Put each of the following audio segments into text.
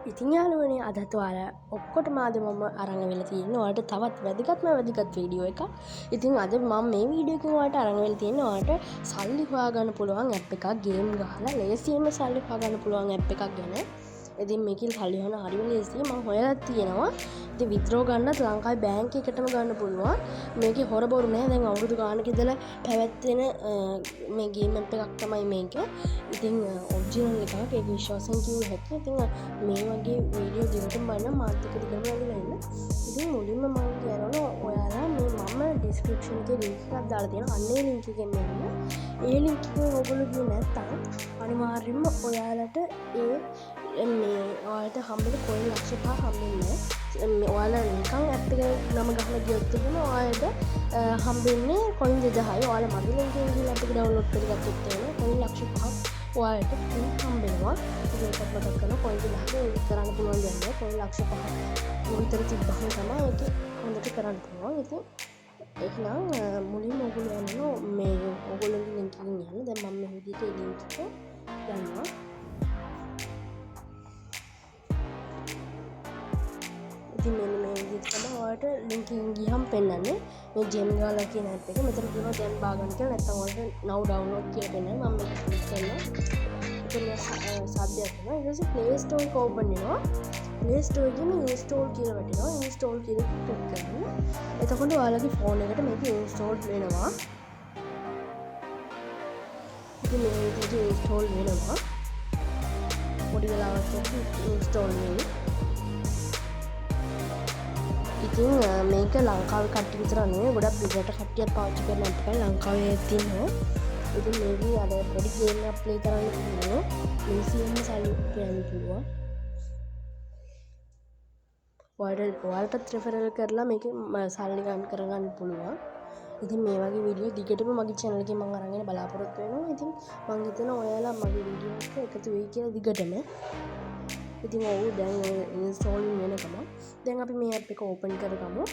ඉතින් යාළුවනේ අදත් ඔයාලා ඔක්කොටම අද මම අරන් වෙලා තියෙන්නේ ඔයාලට තවත් වැදගත් වීඩියෝ එකක්. ඉතින් අද මම මේ වීඩියෝ එකෙන් ඔයාලට අරන් වෙලා තියෙන්නේ ඔයාලට සල්ලි හොයාගන්න පුළුවන් ඇප් එකක් ගේම් ගහලා ලේසියෙන්ම සල්ලි හොයාගන්න පුළුවන් ඇප් එකක් ගැන. ඉතින් මේකෙන් සල්ලි හොයන හරිම ලේසියි. මම හොයලා තියෙනවා. ඉතින් විත්ඩ්‍රෝ ගන්නත් ලංකාවේ බැංක් එකකටම ගන්න පුළුවන්. මේකේ හොර බොරු නෑ. දැන් අවුරුදු ගානක ඉඳලා පැවැත්වෙන මේ ගේම් ඇප් එකක් තමයි මේක. ඉතින් ඔරිජිනල් එකක් ඒක විශ්වාසයෙන් කිව්ව හැකි. ඉතින් මේ වගේ වීඩියෝ දිගටම බලන්න මාත් එක්ක දිගටම ඇවිල්ලා ඉන්න. ඉතින් මුලින්ම මම කියනවා ඔයාලා මම ඩිස්ක්‍රිප්ෂන් එකේ ලින්ක් එකක් දාලා තියෙනවා. අන්නේ ලින්ක් එකෙන් එන්න. ඒ ලින්ක් එකෙන් ඔයගොල්ලෝ ගියේ නැත්තම් අනිවාර්යයෙන්ම ඔයාලට ඔයාලට හම්බෙන කොයින් ලක්ෂ 5 හම්බෙන්නේ. ඔයාලා නිකන් ඇප් එක නම ගහලා ගියොත් එහෙම ඔයාලට හම්බෙන්නේ කොයින් 2000යි. ඔයාලා මගේ ලින්ක් එකෙන් ගිහලා ඇප් එක ඩවුන්ලෝඩ් කරගත්තොත් එහෙම කොයින් ලක්ෂ 5ක් ඔයාලට ෆ්‍රී හම්බෙනවා. ඒකත් මතක කරගන්න කොයින් 2000 කරන්න පුළුවන් දෙයක්. කොයින් ලක්ෂ 5ක් විතර තිබ්බහම තමයි ඒක හොඳට කරන්න පුළුවන්. ඉතින් එහෙනම් මුලින්ම ඔයගොල්ලෝ යනවා මේ ඔයගොල්ලෝගේ ලින්ක් එකෙන් යන්න. දැන් මම මේ විදිහට ඒ ලින්ක් එක යනවා. ඉතින් මෙන්න මේ විදිහට තමයි ඔයාලට ලින්ක් එකෙන් ගියහම පෙන්නන්නේ මේ ජෙම් ගාලා කියන ඇප් එක. මෙතන තියෙනවා දැන් බාගන්න කියලා නැත්නම් ඔයාලට now download කියලා පෙන්නන්නේ. මම මේක ක්ලික් කරනවා. ඉතින් සබ්ජෙක්ට් එක ඊට පස්සේ Play Store එක ඕපන් වෙනවා. Play Store එකේම install කියලා වැටෙනවා. install කියලා ක්ලික් කරනවා. එතකොට ඔයාලගේ ෆෝන් එකට මේක install වෙනවා. ඉතින් මේ විදිහට install වෙනවා. පොඩි වෙලාවක් install වෙනවා. ඉතින් මේක ලංකාවේ කට්ටිය විතර නෙවෙයි ගොඩක් පිටරට කට්ටියක් පාවිච්චි කරන ඇප් එකක් ලංකාවේ තියෙනවා. ඉතින් මේකේ අර පොඩි ගේම් එකක් ප්ලේ කරන්න පුළුවන්. ලේසියෙන්ම සල්ලි ගන්න පුළුවන්. ඔයාලටත් රෙෆරල් කරලා මේකේ සල්ලි ගන්න කරගන්න පුළුවන්. ඉතින් මේ වගේ වීඩියෝ දිගටම මගේ channel එකේ මම අරගෙන බලාපොරොත්තු වෙනවා. ඉතින් මම හිතනවා ඔයාලා මගේ වීඩියෝ එක එකතු වෙයි කියලා දිගටම. ඉතින් ඔව් දැන් ඉන්ස්ටෝල් වෙනකම දැන් අපි මේ ඇප් එක ඕපන් කරගමු.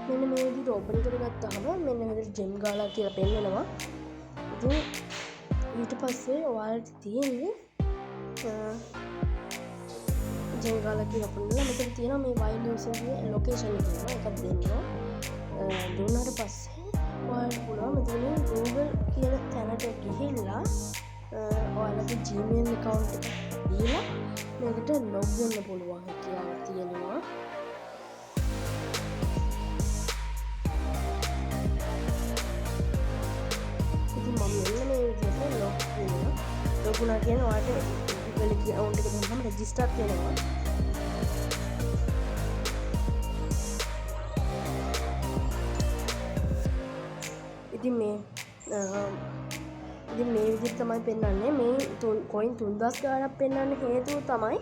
මෙන්න මේ විදිහට ඕපන් කරගත්තාම මෙන්න මෙතන ජෙම් ගාලා කියලා පෙන්නනවා. ඉතින් ඊට පස්සේ ඔයාලට තියෙන්නේ ජෙම් ගාලා කියලා පෙන්නලා මෙතන තියෙනවා මේ වයිල් යූසර්ගේ ලොකේෂන් එක තියෙනවා. ඒකත් දෙන්නවා. දුන්නාට පස්සේ ඔයාලට පුළුවන් මෙතන Google කියන තැනට ගිහිල්ලා ඔයාලගේ Gmail account එක දීලා මේකට ලොග් වෙන්න පුළුවන් කියලා තියෙනවා. ඉතින් මම මෙන්න මේ විදිහට ලොග් වෙනවා. ලොග් වුණා කියන්නේ ඔයාලට Google account එක දුන්නාම රෙජිස්ටර් වෙනවා. ඉතින් මේ විදිහට තමයි පෙන්වන්නේ. මේ කොයින් 3000 ගාණක් පෙන්වන්න හේතුව තමයි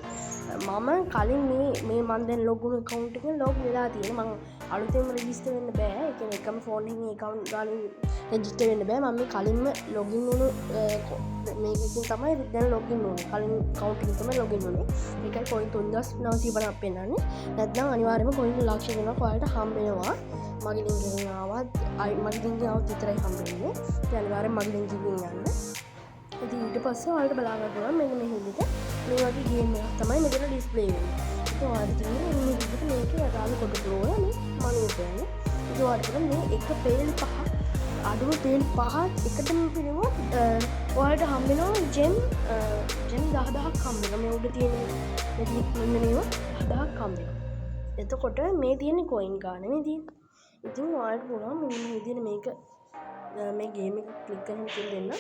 මම කලින් මේ මම දැන් ලොග් වුණු account එකෙන් ලොග් වෙලා තියෙනවා. මම අලුතෙන්ම රෙජිස්ටර් වෙන්න බෑ. ඒ කියන්නේ එකම ෆෝන් එකකින් account ගාලින් රෙජිස්ටර් වෙන්න බෑ. මම මේ කලින්ම ලොගින් වුණු මේකකින් තමයි දැන් ලොගින් වුණේ. කලින් account එකකින් තමයි ලොගින් වුණේ. ඒකයි කොයින් 3950ක් පෙන්වන්නේ. නැත්නම් අනිවාර්යයෙන්ම කොයින් ලක්ෂ ගණනක් ඔයාලට හම්බ වෙනවා. මගේ ලින්ක් එකෙන් ආවත් මගේ ලින්ක් එකෙන් ආවත් විතරයි හම්බ වෙන්නේ. ඒ අනිවාර්යයෙන්ම මගේ ලින්ක් එකෙන් යන්න. ඉතින් ඊට පස්සේ ඔයාලට බලා ගන්න පුළුවන් මෙන්න මේ විදිහට මේ වගේ ගේම් එකක් තමයි මෙතන ඩිස්ප්ලේ වෙන්නේ. ඉතින් ඔයාලට තියෙන්නේ මේ විදිහට මේකේ අදාළ කොට පුළුවන් මේ මනුව කියන්නේ. ඉතින් ඔයාලට මේ එක පේල් පහ අඩුව පේල් පහ එකටම පිළිවොත් ඔයාලට හම්බ වෙනවා ජෙම් 10000ක් හම්බ වෙනවා. මේ උඩ තියෙන මෙන්න මේවා 10000ක් හම්බ වෙනවා. එතකොට මේ තියෙන්නේ කොයින් ගන්න මේ තියෙන්නේ. ඉතින් ඔයාලට පුළුවන් මෙන්න මේ විදිහට මේක මේ ගේම් එක ක්ලික් කරගෙන දෙන්න.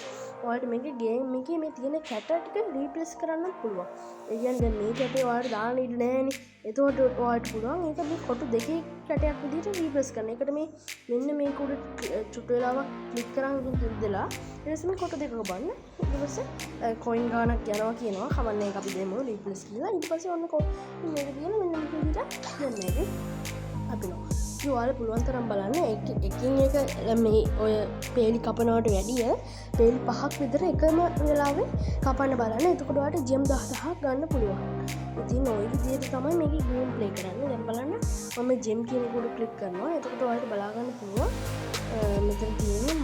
ඔයාලට මේක ගේම් එකේ මේ තියෙන කැට ටික රීප්ලේස් කරන්න පුළුවන්. ඒ කියන්නේ දැන් මේ කැටේ ඔයාලට දාන්න ඉඩ නැහැනේ. එතකොට ඔයාලට පුළුවන් ඒක මේ කොටු දෙකේ කැටයක් විදිහට රීප්ලේස් කරන්න. ඒකට මේ මෙන්න මේක උඩ චුට්ට වෙලාවක් ක්ලික් කරන් ඉඳලා ඊට පස්සේ මේ කොටු දෙකක බලන්න. ඊට පස්සේ කොයින් ගානක් යනවා කියනවා. කවන්නේ ඒක අපි දෙමු රීප්ලේස් කියලා. ඊට පස්සේ ඔන්න මේක තියෙන මෙන්න මේ විදිහට දැන් මේක අපි නෝ ඔයාලා පුළුවන් තරම් බලන්න එකින් එක මේ ඔය පේලි කපනවට වැඩිය පේලි 5ක් විතර එකම වෙලාවෙ කපන්න බලන්න. එතකොට ඔයාලට ජෙම් 10000ක් ගන්න පුළුවන්. ඉතින් ওই විදිහට තමයි මේකේ ගේම් ප්ලේ කරන්නේ. දැන් බලන්න මම ජෙම් කියන එක උඩ ක්ලික් කරනවා. එතකොට ඔයාලට බලා ගන්න පුළුවන් මෙතන තියෙන්නේ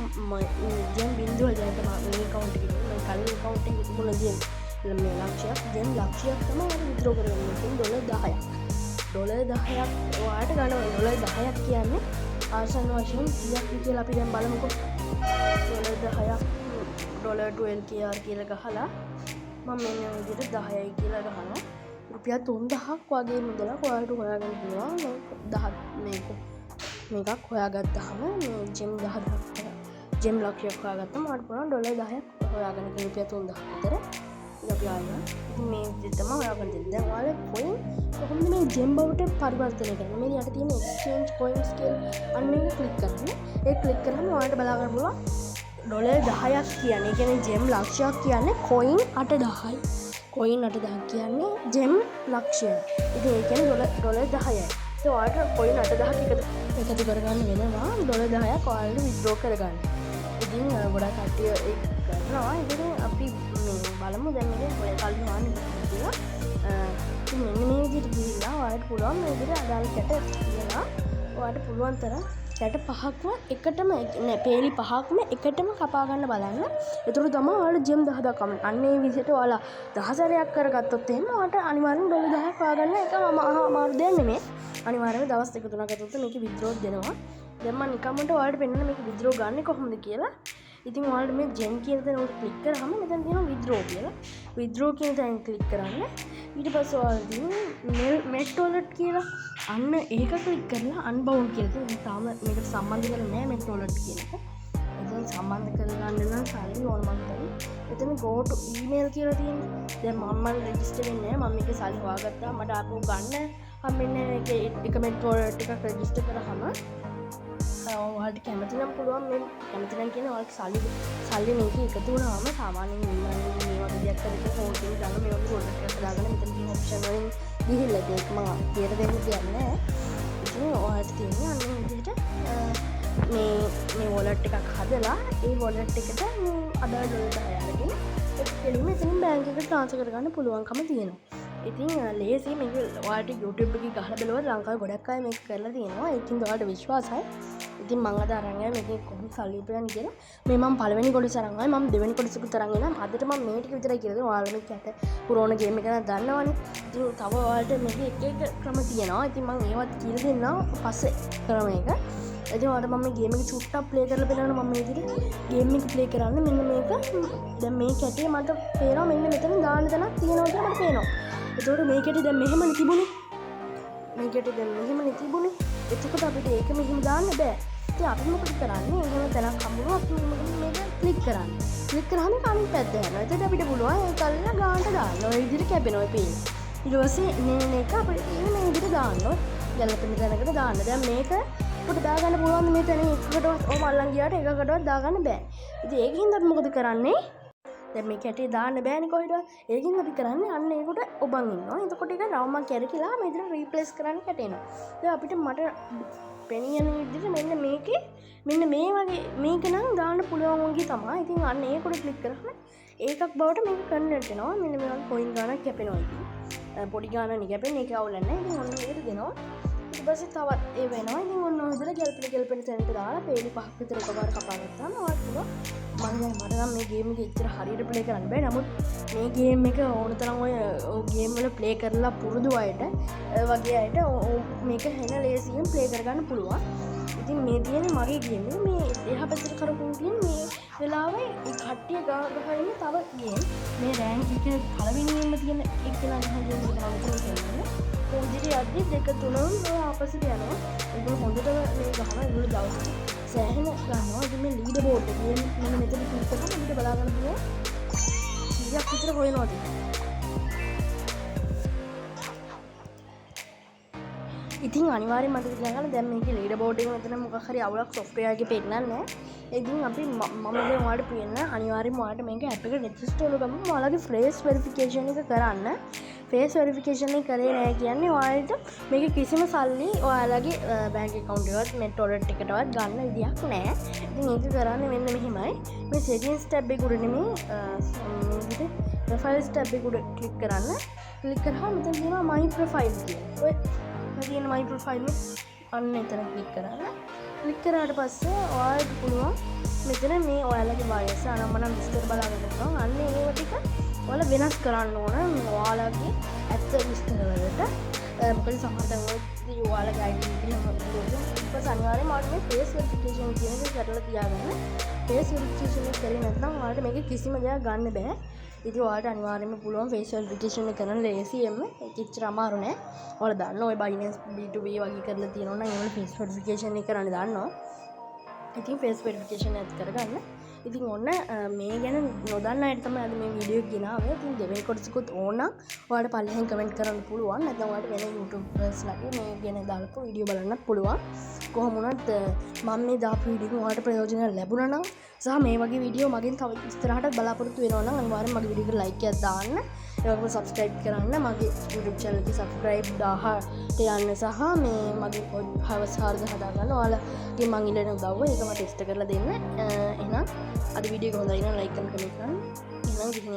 ජෙම් 0 දැන් තමයි මේ account එකේ මම කලින් account එකේ තිබුණා ජෙම් මේ ලක්ෂයක් ජෙම් ලක්ෂයක් තමයි ඔයාලට විත්ඩ්‍රෝ කරගන්න. ඉතින් ඩොලර් 10ක් ඔයාලට ගන්න ඕනේ. ඩොලර් 10ක් කියන්නේ ආසන්න වශයෙන් 100ක් කියලා අපි දැන් බලමුකෝ. ඩොලර් 10ක් ඩොලර් 12 කියලා ගහලා මම මෙන්න විදිහට 10යි කියලා ගහනවා. රුපියල් 3000ක් වගේ මුදලක් ඔයාලට හොයාගන්න පුළුවන්. මේකක් හොයාගත්තාම මේ ජෙම් 10ක් ජෙම් ලක්ෂයක් හොයාගත්තම ඔයාලට පුළුවන් ඩොලර් 10ක් හොයාගන්න රුපියල් 3000ක් විතර. අපි ආයෙත් ඉතින් මේ විදිහට තමයි හොයාගන්න දෙන්නේ. දැන් ඔයාලා කොයින් කොහොමද මේ ජෙම් බවට පරිවර්තනය කරන්නේ? මේ යට තියෙන exchange coins කියලා අන්න එක ක්ලික් කරන්න. ඒ ක්ලික් කරාම ඔයාලට බලා ගන්න පුළුවන් ඩොලර් 10ක් කියන්නේ. ඒ කියන්නේ ජෙම් ලක්ෂයක් කියන්නේ කොයින් 8000යි. කොයින් 8000 කියන්නේ ජෙම් ලක්ෂය. ඉතින් ඒ කියන්නේ ඩොලර් 10යි. ඒ ඔයාලට කොයින් 8000ක් එකතු කරගන්න වෙනවා ඩොලර් 10ක් ඔයාලට විත්ඩ්‍රෝ කරගන්න. ඉතින් ගොඩක් කට්ටිය ඒක කරනවා. ඉතින් අපි බලමු දැන් මේක ඔය කලින් වань කියලා. ඉතින් මෙන්න මේ විදිහට ගිහිල්ලා ඔයාලට පුළුවන් මේ විදිහට අදාළ කැට තියලා ඔයාලට පුළුවන් තරම් කැට පහක්ම එකටම නෑ පේලි පහක්ම එකටම කපා ගන්න බලන්න. ඒතකොට තමයි ඔයාලට ජෙම් 10ක් කමන්න. අන්න ඒ විදිහට ඔයාලා 10 සැරයක් කරගත්තොත් එහෙම ඔයාලට අනිවාර්යෙන් ඩොලර් 10ක් හොයාගන්න එක අමාරු දෙයක් නෙමෙයි. අනිවාර්යයෙන්ම දවස් 2-3ක් ඇතුළත මේක විත්ඩ්‍රෝ දෙනවා. දැන් මම නිකම්මට ඔයාලට පෙන්නන්න මේක විත්ඩ්‍රෝ ගන්න කොහොමද කියලා. ඉතින් ඔයාලට මේ ජෙම් කියන තැන උඩ ක්ලික් කරාම මෙතන තියෙනවා විත්ඩ්‍රෝ කියලා. විත්ඩ්‍රෝ කියන තැන ක්ලික් කරන්න. ඊට පස්සේ ඔයාලට තියෙනවා මෙට් වොලට් කියලා. අන්න ඒක ක්ලික් කරලා අන්බවුන්ඩ් කියලා තියෙනවා. තාම මේකට සම්බන්ධ කරලා නැහැ මෙට් වොලට් කියන එක. එතන සම්බන්ධ කරගන්න නම් සල්ලි ඕන මම තමයි. එතන go to email කියලා තියෙනවා. දැන් මම රෙජිස්ටර් වෙන්නේ නැහැ. මම මේකේ සල්ලි හොයාගත්තා. මට ආපහු ගන්න හම්බෙන්නේ මේකේ එක මෙට් වොලට් එකක් රෙජිස්ටර් කරාම ඔයාලට කැමති නම් පුළුවන් මේ කැමති නම් කියන්නේ ඔයාලට සල්ලි මේක එකතු වුණාම සාමාන්‍යයෙන් මේ වගේ දෙයක් කරලා හොල්ටින් ගන්න මේ වගේ වොලට් එකක් දාගෙන මෙතන තියෙන ඔප්ෂන් වලින් ගිහිල්ලා ඒක මම කියලා දෙන්න දෙයක් නැහැ. ඉතින් ඔයාලට තියෙන්නේ අන්න මේ විදිහට මේ වොලට් එකක් හදලා ඒ වොලට් එකට අදාළ ඩොලර් 10 අරගෙන ඒක කෙලින්ම එතනින් බැංක් එකට ට්‍රාන්ස්ෆර් කරගන්න පුළුවන්කම තියෙනවා. ඉතින් ලේසි මේක ඔයාලට YouTube එකේ ගහලා බලුවොත් ලංකාවේ ගොඩක් අය මේක කරලා තියෙනවා. ඒකින්ද ඔයාලට විශ්වාසයි. ඉතින් මම අද අරන් ආවේ මේකේ කොහොමද සල්ලි උපයන්නේ කියලා. මේ මම පළවෙනි කොටස අරන් ආවේ. මම දෙවෙනි කොටසකුත් අරන් එනවා. අදට මම මේ ටික විතරයි කියලා දෙනවා. ඔයාලා මේක ඇට පුරෝණ ගේම් එක ගැන දන්නවනේ. ඉතින් තව ඔයාලට මේකේ එක ක්‍රම තියෙනවා. ඉතින් මම ඒවත් කියලා දෙන්නම් පස්සේ ක්‍රම එක. ඉතින් ඔයාලට මම ගේම් එක චුට්ටක් ප්ලේ කරලා බලන්න. මම මේ විදිහට ගේම් එක ප්ලේ කරන්නේ මෙන්න මේක. දැන් මේ කැටේ මට පේනවා මෙන්න මෙතන දාන්න තැනක් තියෙනවා කියලා මට පේනවා. ඒතකොට මේකට දැන් මෙහෙමනේ තිබුණේ. මේකට දැන් මෙහෙමනේ තිබුණේ. එතකොට අපිට ඒක මෙහෙම දාන්න බෑ. ඉතින් අපි මොකද කරන්නේ? එහෙම තැනක් හම්බුනොත් අපි මේක ක්ලික් කරන්න. ක්ලික් කරාම කලින් පැත්ත යනවා. එතකොට අපිට පුළුවන් ඒක අල්ලලා ගානට දාන්න. ඔය විදිහට කැපෙනවා මේ පේන. ඊට පස්සේ මේක අපිට මේ විදිහට දාන්න. ගැලපෙන තැනකට දාන්න. දැන් මේක අපිට දාගන්න පුළුවන් මේ තැන එකකටවත් ඔම අල්ලන් ගියාට එකකටවත් දාගන්න බෑ. ඉතින් ඒකින්ද අපි මොකද කරන්නේ? දැන් මේ කැටේ දාන්න බෑනේ කොහෙටවත්. ඒකින් අපි කරන්නේ අන්න ඒකට ඔබන් ඉන්නවා. එතකොට ඒක රවුමක් කැරකිලා මෙතන රීප්ලේස් කරන්න කැටේනවා. දැන් අපිට මට පෙනියන විදිහට මෙන්න මේකේ මෙන්න මේ වගේ මේක නම් දාන්න පුළුවන් වගේ තමයි. ඉතින් අන්න ඒකට ක්ලික් කරාම ඒකක් බවට මේක කන්වර්ට් වෙනවා. මෙන්න මේ වගේ කොයින් ගානක් කැපෙනවා ඉතින්. පොඩි ගානක් කැපෙන්නේ ඒක අවුල නැහැ. ඉතින් ඔන්න මේකට දෙනවා. ඊට පස්සේ තවත් ඒ වෙනවා. ඉතින් ඔන්න ඔය විදිහට ගැලපෙන තැනට දාලා පේලි 5ක් විතර එකපාර කපා ගත්තාම ඔයාලට පුළුවන් මට නම් මේ ගේම් එක එච්චර හරියට ප්ලේ කරන්න බෑ. නමුත් මේ ගේම් එක ඕන තරම් ඔය ගේම් වල ප්ලේ කරලා පුරුදු අයට වගේ අයට මේක හැන ලේසියෙන් ප්ලේ කරගන්න පුළුවන්. ඉතින් මේ තියෙන්නේ මගේ ගේම් එක. මේ එහා පැත්තට කරපුවා තියෙන්නේ මේ වෙලාවේ ඒ කට්ටිය ගහ ඉන්න තව ගේම්. මේ රෑන්ක් එකේ පළවෙනියෙන්ම තියෙන එක්කෙනා ගහ ගේම් එක තමයි කියන්නේ. පොඩි යද්දි දෙක තුනම ආපස්සට යනවා. ඒක හොඳට මේ ගහන ඉවල දවසට සෑහෙන ගන්නවා. ඉතින් මේ ලීඩර් බෝඩ් එකේ මෙන්න මෙතන ක්ලික් කරාම අපිට බලා ගන්න පුළුවන් 100ක් විතර හොයනවාද. ඉතින් අනිවාර්යෙන් මතක තියාගන්න දැන් මේකේ ලීඩර් බෝඩ් එක මෙතන මොකක් හරි අවුලක් software එකේ පෙන්නන්නේ නැහැ. ඉතින් අපි මම දැන් ඔයාලට කියන්න අනිවාර්යෙන්ම ඔයාලට මේක app එකට register වෙලා ගමන් ඔයාලගේ face verification එක කරන්න. face verification එක කරේ නැහැ කියන්නේ ඔයාලට මේක කිසිම සල්ලි ඔයාලගේ bank account එකවත් net wallet එකටවත් ගන්න විදියක් නැහැ. ඉතින් ඒක කරන්නේ මෙන්න මෙහෙමයි. මේ settings tab එක උඩ නෙමෙයි විදිහට profiles tab එක උඩ click කරන්න. click කරාම මෙතන තියෙනවා my profile කියලා. ඔය තියෙන my profile එක අන්න එතන click කරන්න. click කරාට පස්සේ ඔයාලට පුළුවන් මෙතන මේ ඔයාලගේ වයස අනම්මනම් විස්තර බලාගන්න පුළුවන්. අන්න ඒව ටික ඔයාලා වෙනස් කරන්න ඕන ඔයාලගේ ඇත්ත විස්තරවලට. මොකද සමහර තැන්වල ඔයාලගේ අයිඩෙන්ටිටි නම්බර් අනිවාර්යයෙන්ම ඔයාලට මේ ෆේස් වෙරිෆිකේෂන් කියන එක කරලා තියාගන්න. ෆේස් වෙරිෆිකේෂන් එක කරේ නැත්නම් ඔයාලට මේකේ කිසිම දෙයක් ගන්න බෑ. ඉතින් ඔයාලට අනිවාර්යයෙන්ම පුළුවන් ෆේස් වෙරිෆිකේෂන් එක කරන්න ලේසියෙන්ම. ඒක එච්චර අමාරු නෑ. ඔයාලා දන්න ඔය Binance B2B වගේ කරලා තියෙනවා නම් ඒවල ෆේස් වෙරිෆිකේෂන් එක කරන්න දන්නවා. ඉතින් ෆේස් වෙරිෆිකේෂන් ඇත් කරගන්න. ඉතින් ඔන්න මේ ගැන නොදන්න අයට තමයි අද මේ වීඩියෝ එක ගෙනාවේ. ඉතින් දෙවෙනි කොටසකුත් ඕන නම් ඔයාලට පල්ලෙහෙන් කමෙන්ට් කරන්න පුළුවන්. නැත්නම් ඔයාලට වෙන YouTubers ලගේ මේ ගැන දාලා වීඩියෝ බලන්නත් පුළුවන්. කොහොම වුණත් මම මේ දාපු වීඩියෝ ඔයාලට ප්‍රයෝජන ලැබුණා නම් සහ මේ වගේ වීඩියෝ මගෙන් තව ඉස්සරහට බලාපොරොත්තු වෙනවා නම් අනිවාර්යෙන්ම මගේ වීඩියෝ එකට ලයික් එකක් දාන්න. ඒ වගේම subscribe කරන්න. මගේ YouTube channel එක subscribe 1000ට යන්න සහ මේ මගේ හවස් හාර්ද හදාගන්න ඔයාලගේ මං ඉල්ලන උදව්ව ඒක මට ඉෂ්ට කරලා දෙන්න. එහෙනම් අද වීඩියෝ එක හොඳයි නම් ලයික් කරන්න කමෙන්ට් කරන්න. එහෙනම් ගිහින්